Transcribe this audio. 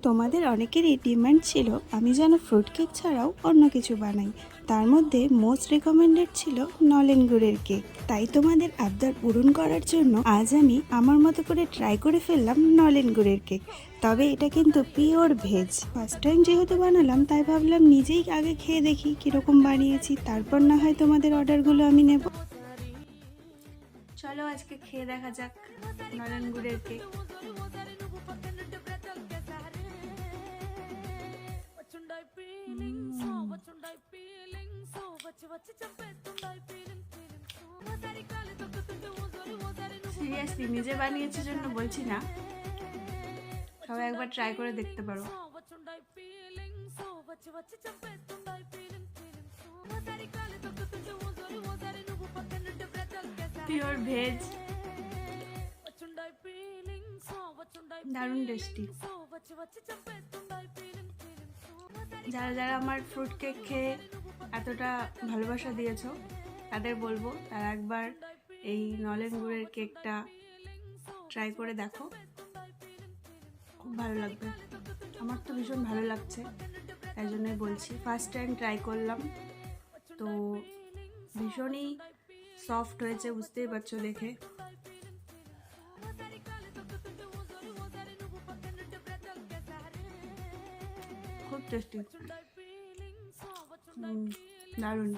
তোমাদের অনেকেরই ডিমান্ড ছিল আমি যেন ফ্রুট কেক ছাড়াও অন্য কিছু বানাই। তার মধ্যে মোস্ট রেকমেন্ডেড ছিল নলেন গুড়ের কেক। তাই তোমাদের আবদার পূরণ করার জন্য আজ আমি আমার মতো করে ট্রাই করে ফেললাম নলেন গুড়ের কেক। তবে এটা কিন্তু পিওর ভেজ। ফার্স্ট টাইম যেহেতু বানালাম তাই ভাবলাম নিজেই আগে খেয়ে দেখি কীরকম বানিয়েছি, তারপর না হয় তোমাদের অর্ডারগুলো আমি নেব। চলো আজকে খেয়ে দেখা যাক নলেন গুড়ের কেক। সিরিয়াসলি নিজে বানিয়েছি জন্য বলছি না, সবাই একবার ট্রাই করে দেখতে পারো। পিওর ভেজ, দারুণ টেস্টি। যারা যারা আমার ফ্রুট কেক খেয়ে এতটা ভালোবাসা দিয়েছো তাদের বলবো তারা একবার এই নলেন গুড়ের কেকটা ট্রাই করে দেখো, খুব ভালো লাগবে। আমার তো ভীষণ ভালো লাগছে, তাই জন্যই বলছি। ফার্স্ট টাইম ট্রাই করলাম তো ভীষণই সফট হয়েছে, বুঝতেই পারছো দেখে। খুব টেস্টি, দারুণ।